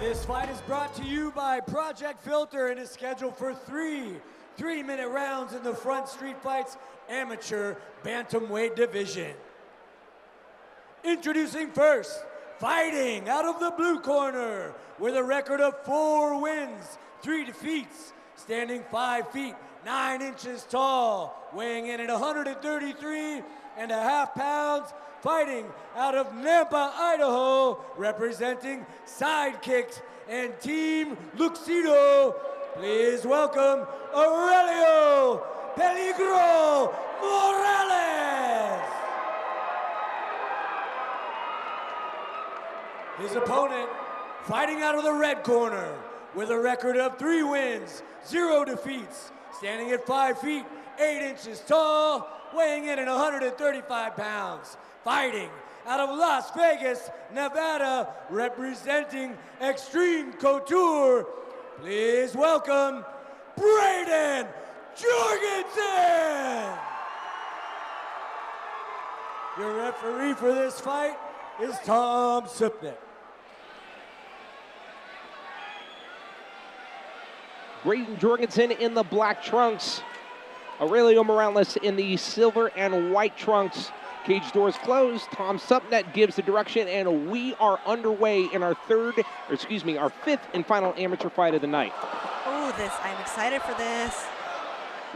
This fight is brought to you by Project Filter and is scheduled for three-minute rounds in the Front Street Fights Amateur Bantamweight Division. Introducing first, fighting out of the blue corner with a record of 4 wins, 3 defeats, standing 5 feet, 9 inches tall, weighing in at 133.5 pounds, fighting out of Nampa, Idaho, representing Sidekicks and Team Luxido. Please welcome Aurelio Peligro Morales. His opponent, fighting out of the red corner with a record of 3 wins, 0 defeats, standing at 5 feet, 8 inches tall, weighing in at 135 pounds, fighting out of Las Vegas, Nevada, representing Extreme Couture. Please welcome Braeten Jorgensen. Your referee for this fight is Tom Sipnick. Braeten Jorgensen in the black trunks. Aurelio Morales in the silver and white trunks. Cage doors closed. Tom Supnet gives the direction, and we are underway in our our fifth and final amateur fight of the night. Oh, I'm excited for this.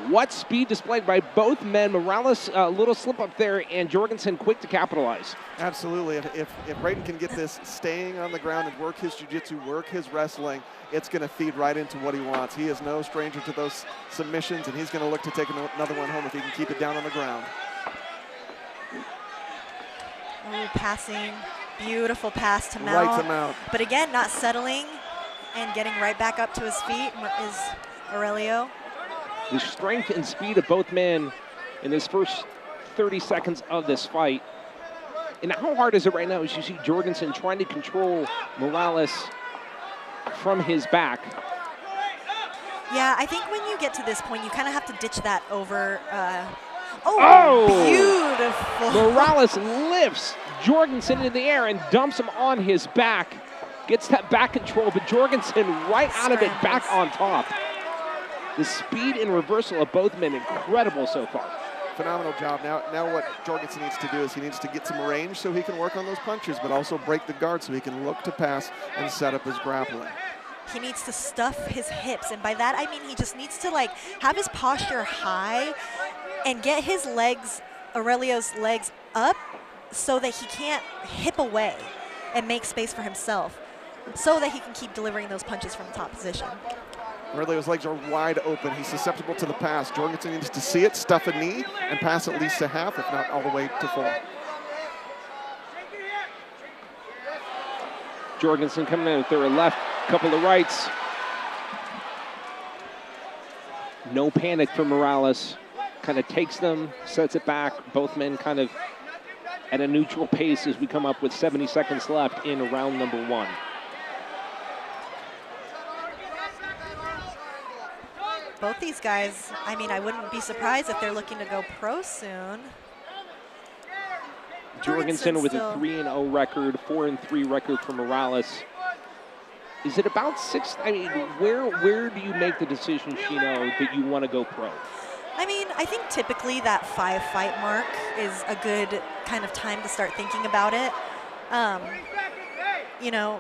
What speed displayed by both men. Morales, a little slip up there, and Jorgensen quick to capitalize. Absolutely. If Braeten can get this staying on the ground and work his jiu-jitsu, work his wrestling, it's going to feed right into what he wants. He is no stranger to those submissions, and he's going to look to take another one home if he can keep it down on the ground. Ooh, passing. Beautiful pass to Mount. Right to Mount. But again, not settling and getting right back up to his feet is Aurelio. The strength and speed of both men in this first 30 seconds of this fight. And how hard is it right now as you see Jorgensen trying to control Morales from his back? Yeah, I think when you get to this point, you kind of have to ditch that over. Beautiful. Morales lifts Jorgensen into the air and dumps him on his back. Gets that back control, but Jorgensen right out of it, back on top. The speed and reversal of both men, incredible so far. Phenomenal job. Now what Jorgensen needs to do is he needs to get some range so he can work on those punches, but also break the guard so he can look to pass and set up his grappling. He needs to stuff his hips, and by that I mean he just needs to have his posture high and get his legs, Aurelio's legs, up so that he can't hip away and make space for himself so that he can keep delivering those punches from the top position. Aurelio's legs are wide open. He's susceptible to the pass. Jorgensen needs to see it, stuff a knee, and pass at least to half, if not all the way to full. Jorgensen coming in with their left, couple of rights. No panic for Morales. Kind of takes them, sets it back. Both men kind of at a neutral pace as we come up with 70 seconds left in round number 1. Both these guys, I mean, I wouldn't be surprised if they're looking to go pro soon. Jorgensen with a 3-0 record, 4-3 record for Morales. Is it about 6? I mean, where do you make the decision, Shino, that you want to go pro? I mean, I think typically that 5-fight mark is a good kind of time to start thinking about it. You know,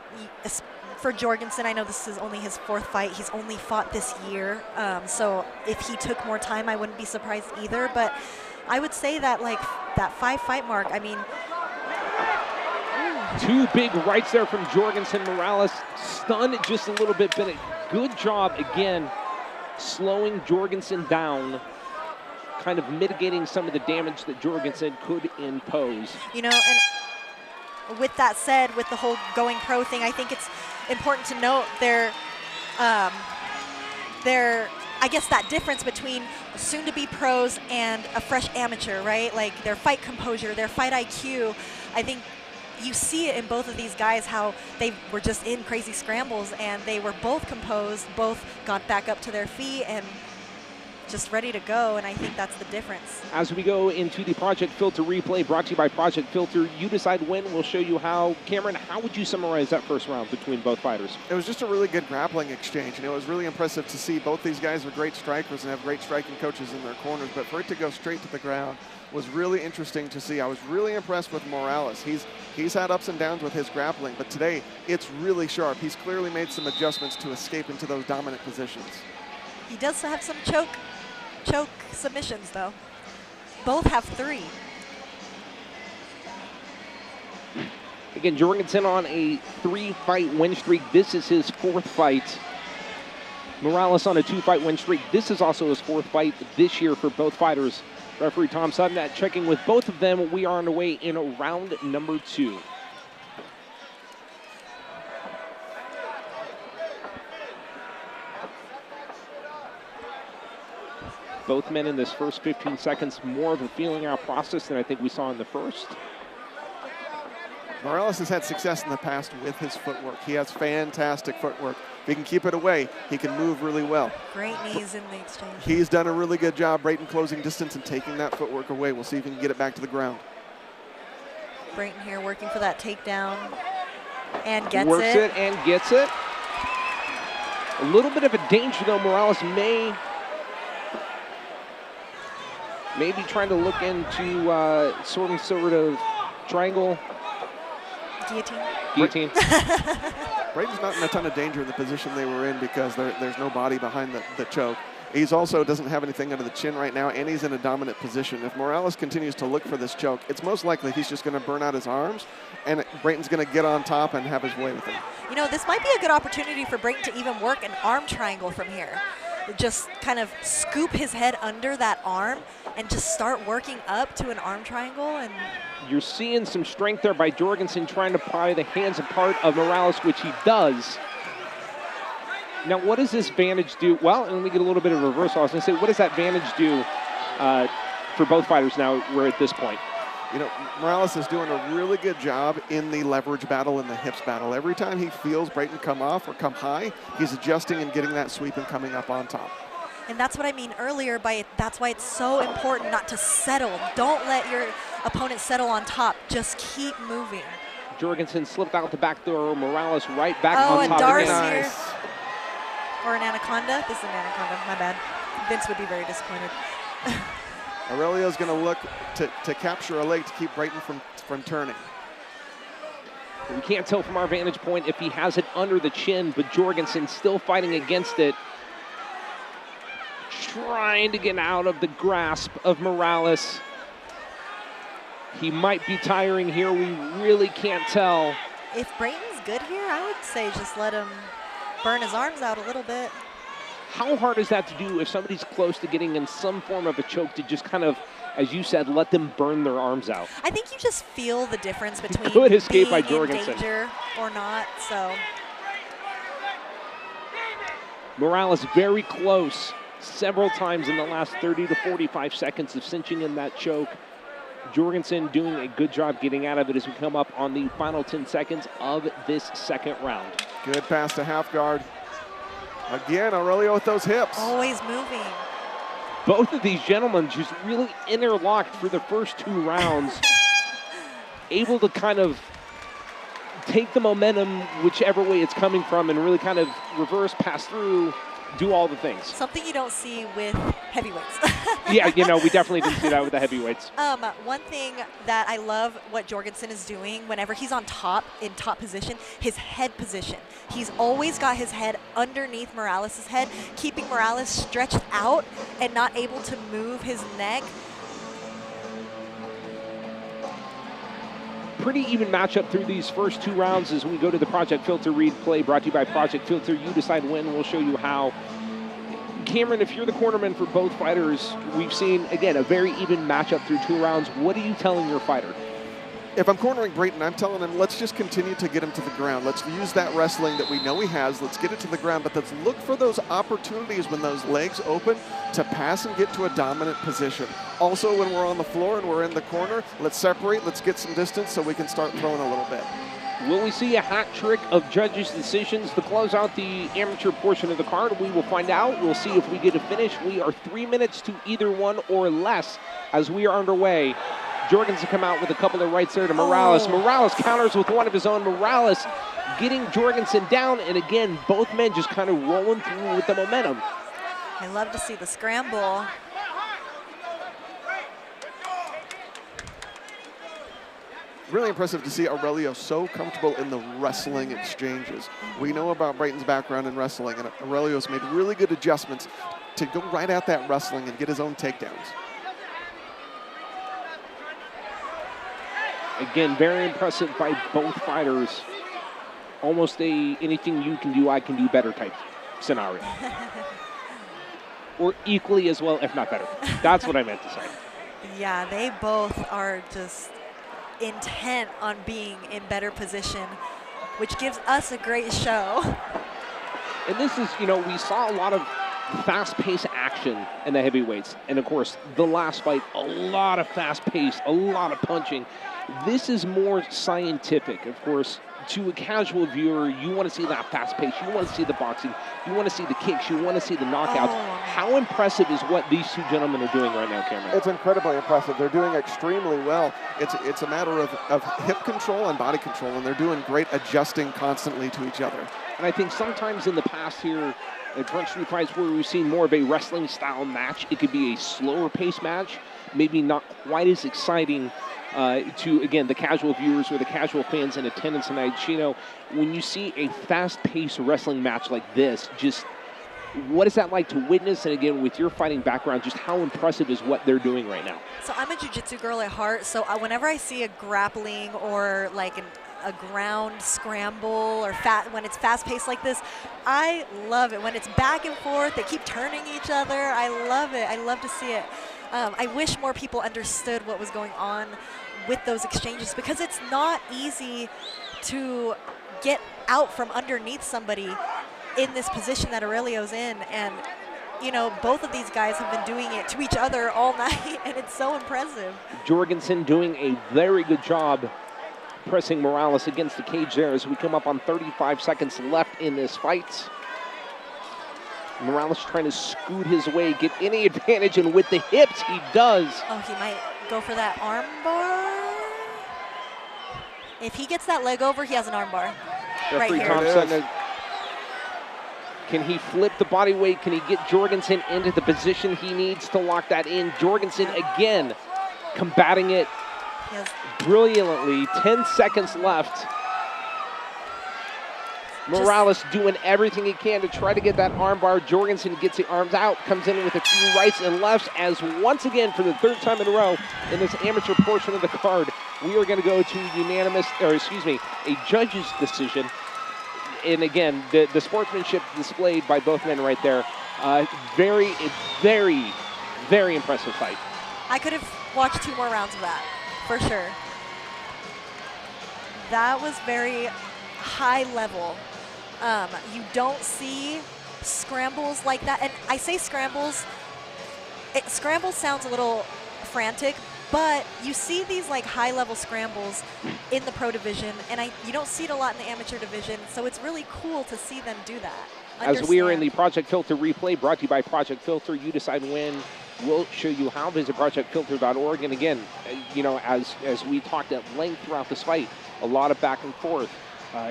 for Jorgensen, I know this is only his 4th fight. He's only fought this year. So if he took more time, I wouldn't be surprised either. But I would say that, that 5-fight mark, I mean. Two big rights there from Jorgensen. Morales stunned just a little bit. Been a good job, again, slowing Jorgensen down, kind of mitigating some of the damage that Jorgensen could impose. You know, and with that said, with the whole going pro thing, I think it's important to note I guess that difference between soon-to-be pros and a fresh amateur, right? Like their fight composure, their fight IQ. I think you see it in both of these guys, how they were just in crazy scrambles and they were both composed, both got back up to their feet and just ready to go, and I think that's the difference. As we go into the Project Filter replay, brought to you by Project Filter, you decide when, we'll show you how. Cameron, how would you summarize that first round between both fighters? It was just a really good grappling exchange. It was really impressive to see. Both these guys are great strikers and have great striking coaches in their corners, but for it to go straight to the ground was really interesting to see. I was really impressed with Morales. He's had ups and downs with his grappling, but today it's really sharp. He's clearly made some adjustments to escape into those dominant positions. He does have some choke submissions, though. Both have 3. Again, Jorgensen on a 3-fight win streak. This is his 4th fight. Morales on a 2-fight win streak. This is also his 4th fight this year for both fighters. Referee Tom Sutton checking with both of them. We are underway in round number 2. Both men in this first 15 seconds, more of a feeling out process than I think we saw in the first. Morales has had success in the past with his footwork. He has fantastic footwork. If he can keep it away, he can move really well. Great knees in the exchange. He's done a really good job, Braeten, closing distance and taking that footwork away. We'll see if he can get it back to the ground. Braeten here working for that takedown and gets Works it and gets it. A little bit of a danger, though. Morales may be trying to look into sort of triangle. Guillotine. Guillotine. Braeten's not in a ton of danger in the position they were in because there's no body behind the choke. He's also doesn't have anything under the chin right now, and he's in a dominant position. If Morales continues to look for this choke, it's most likely he's just going to burn out his arms, and Braeten's going to get on top and have his way with him. You know, this might be a good opportunity for Braeten to even work an arm triangle from here. Just kind of scoop his head under that arm and just start working up to an arm triangle. And you're seeing some strength there by Jorgensen trying to pry the hands apart of Morales, which he does. Now, what does this vantage do? Well, and we get a little bit of reversal. I was going to say, what does that vantage do for both fighters now we're at this point? You know, Morales is doing a really good job in the leverage battle and the hips battle. Every time he feels Braeten come off or come high, he's adjusting and getting that sweep and coming up on top. And that's what I mean earlier by that's why it's so important not to settle. Don't let your opponent settle on top. Just keep moving. Jorgensen slipped out the back door. Morales right back on top. Oh, and Darce again. here. Or an anaconda. This is an anaconda. My bad. Vince would be very disappointed. Aurelio's going to look to capture a leg to keep Braeten from turning. We can't tell from our vantage point if he has it under the chin, but Jorgensen still fighting against it. Trying to get out of the grasp of Morales. He might be tiring here. We really can't tell. If Braeten's good here, I would say just let him burn his arms out a little bit. How hard is that to do if somebody's close to getting in some form of a choke to just kind of, as you said, let them burn their arms out? I think you just feel the difference between Good escape being by Jorgensen. in danger or not, so. Morales very close several times in the last 30 to 45 seconds of cinching in that choke. Jorgensen doing a good job getting out of it as we come up on the final 10 seconds of this second round. Good pass to half guard. Again, Aurelio with those hips. Always moving. Both of these gentlemen just really interlocked for the first 2 rounds. Able to kind of take the momentum whichever way it's coming from and really kind of reverse, pass through, do all the things. Something you don't see with heavyweights. Yeah, you know, we definitely didn't see that with the heavyweights. One thing that I love what Jorgensen is doing whenever he's on top, in top position, his head position. He's always got his head underneath Morales' head, keeping Morales stretched out and not able to move his neck. Pretty even matchup through these first 2 rounds as we go to the Project Filter replay, brought to you by Project Filter. You decide when, we'll show you how. Cameron, if you're the cornerman for both fighters, we've seen, again, a very even matchup through 2 rounds. What are you telling your fighter? If I'm cornering Braeten, I'm telling him, let's just continue to get him to the ground. Let's use that wrestling that we know he has. Let's get it to the ground, but let's look for those opportunities when those legs open to pass and get to a dominant position. Also, when we're on the floor and we're in the corner, let's separate, let's get some distance so we can start throwing a little bit. Will we see a hat trick of judges' decisions to close out the amateur portion of the card? We will find out. We'll see if we get a finish. We are 3 minutes to either one or less as we are underway. Jorgensen come out with a couple of rights there to Morales. Morales counters with one of his own. Morales getting Jorgensen down, and again, both men just kind of rolling through with the momentum. I love to see the scramble. Really impressive to see Aurelio so comfortable in the wrestling exchanges. We know about Braeten's background in wrestling, and Aurelio's made really good adjustments to go right at that wrestling and get his own takedowns. Again, very impressive by both fighters. Almost a anything you can do, I can do better type scenario. Or equally as well, if not better. That's what I meant to say. Yeah, they both are just intent on being in better position, which gives us a great show. And this is, you know, we saw a lot of fast-paced action in the heavyweights. And, of course, the last fight, a lot of fast-paced, a lot of punching. This is more scientific. Of course, to a casual viewer, you want to see that fast pace. You want to see the boxing. You want to see the kicks. You want to see the knockouts. How impressive is what these two gentlemen are doing right now, Cameron? It's incredibly impressive. They're doing extremely well. It's a matter of hip control and body control, and they're doing great adjusting constantly to each other. And I think sometimes in the past here, at Front Street Fights, where we've seen more of a wrestling style match, it could be a slower pace match, maybe not quite as exciting to, again, the casual viewers or the casual fans in attendance tonight. Chino, when you see a fast-paced wrestling match like this, just what is that like to witness? And again, with your fighting background, just how impressive is what they're doing right now? So I'm a jiu-jitsu girl at heart, so whenever I see a grappling or like a ground scramble or when it's fast-paced like this, I love it. When it's back and forth, they keep turning each other. I love it. I love to see it. I wish more people understood what was going on with those exchanges, because it's not easy to get out from underneath somebody in this position that Aurelio's in. And, you know, both of these guys have been doing it to each other all night, and it's so impressive. Jorgensen doing a very good job pressing Morales against the cage there as we come up on 35 seconds left in this fight. Morales trying to scoot his way, get any advantage, and with the hips, he does. Oh, he might go for that arm bar. If he gets that leg over, he has an arm bar. Right here. Can he flip the body weight? Can he get Jorgensen into the position he needs to lock that in? Jorgensen again combating it brilliantly. 10 seconds left. Morales doing everything he can to try to get that arm bar. Jorgensen gets the arms out, comes in with a few rights and lefts, as once again, for the third time in a row in this amateur portion of the card, we are going to go to a judge's decision. And again, the sportsmanship displayed by both men right there. Very, very, very impressive fight. I could have watched 2 more rounds of that, for sure. That was very high level. You don't see scrambles like that. And I say scrambles, scrambles sounds a little frantic, but you see these like high level scrambles in the pro division, and you don't see it a lot in the amateur division, so it's really cool to see them do that. As we are in the Project Filter replay, brought to you by Project Filter, you decide when. We'll show you how. Visit projectfilter.org. And again, you know, as we talked at length throughout this fight, a lot of back and forth.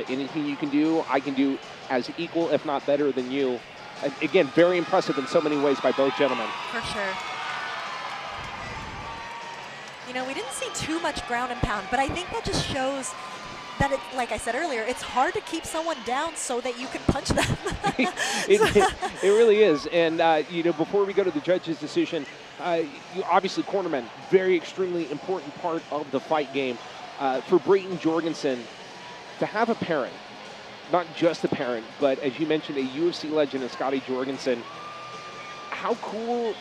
Anything you can do, I can do as equal, if not better than you. Again, very impressive in so many ways by both gentlemen. For sure. You know, we didn't see too much ground and pound, but I think that just shows that, like I said earlier, it's hard to keep someone down so that you can punch them. it really is. And, you know, before we go to the judge's decision, obviously cornermen, very extremely important part of the fight game. For Braeten Jorgensen, to have a parent, not just a parent, but as you mentioned, a UFC legend of Scotty Jorgensen, how cool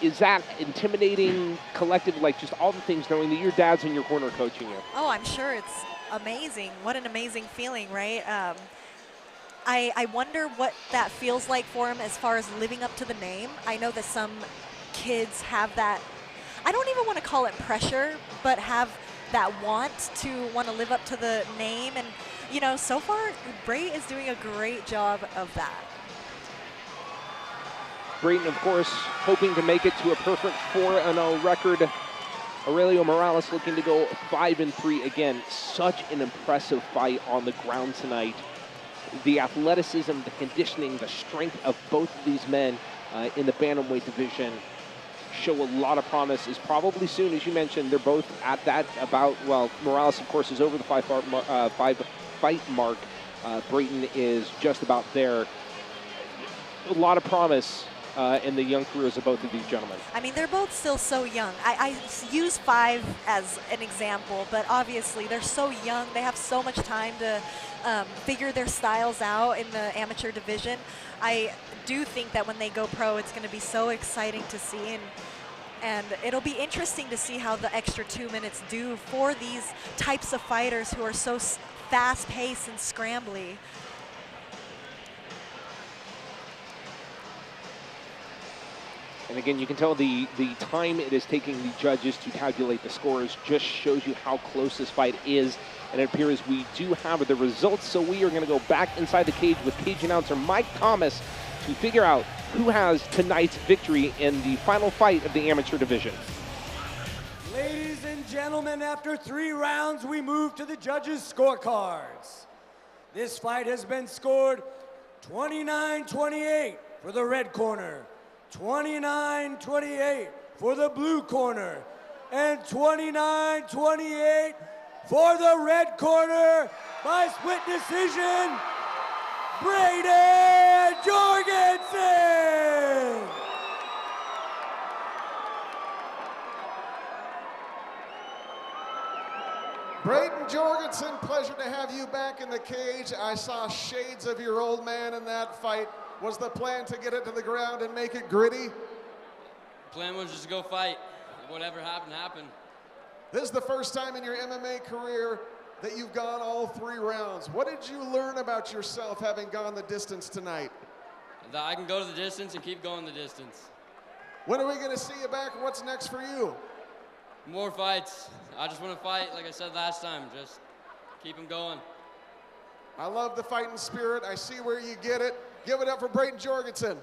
is that? Intimidating, collective, like just all the things, knowing that your dad's in your corner coaching you? Oh, I'm sure it's amazing. What an amazing feeling, right? I wonder what that feels like for him as far as living up to the name. I know that some kids have that, I don't even want to call it pressure, but have that want to live up to the name. And you know, so far, Bray is doing a great job of that. Braeten, of course, hoping to make it to a perfect 4-0 record. Aurelio Morales looking to go 5-3 again. Such an impressive fight on the ground tonight. The athleticism, the conditioning, the strength of both of these men in the bantamweight division show a lot of promise. Is probably soon, as you mentioned, they're both at that about, well, Morales, of course, is over the five-fight mark. Braeten is just about there. A lot of promise in the young careers of both of these gentlemen. I mean, they're both still so young. I use 5 as an example, but obviously they're so young. They have so much time to figure their styles out in the amateur division. I do think that when they go pro, it's going to be so exciting to see, and it'll be interesting to see how the extra 2 minutes do for these types of fighters who are so fast-paced and scrambly. And again, you can tell the time it is taking the judges to calculate the scores just shows you how close this fight is. And it appears we do have the results, so we are going to go back inside the cage with cage announcer Mike Thomas to figure out who has tonight's victory in the final fight of the amateur division. Ladies and gentlemen, after 3 rounds, we move to the judges' scorecards. This fight has been scored 29-28 for the red corner, 29-28 for the blue corner, and 29-28 for the red corner by split decision, Braeten Jorgensen. Braeten Jorgensen, pleasure to have you back in the cage. I saw shades of your old man in that fight. Was the plan to get it to the ground and make it gritty? The plan was just to go fight. Whatever happened, happened. This is the first time in your MMA career that you've gone all 3 rounds. What did you learn about yourself having gone the distance tonight? That I can go to the distance and keep going the distance. When are we going to see you back? What's next for you? More fights. I just want to fight, like I said last time. Just keep them going. I love the fighting spirit. I see where you get it. Give it up for Braeten Jorgensen.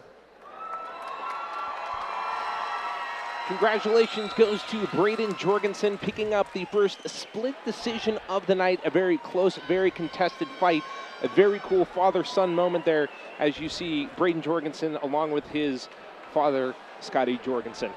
Congratulations goes to Braeten Jorgensen picking up the first split decision of the night. A very close, very contested fight. A very cool father-son moment there as you see Braeten Jorgensen along with his father, Scotty Jorgensen.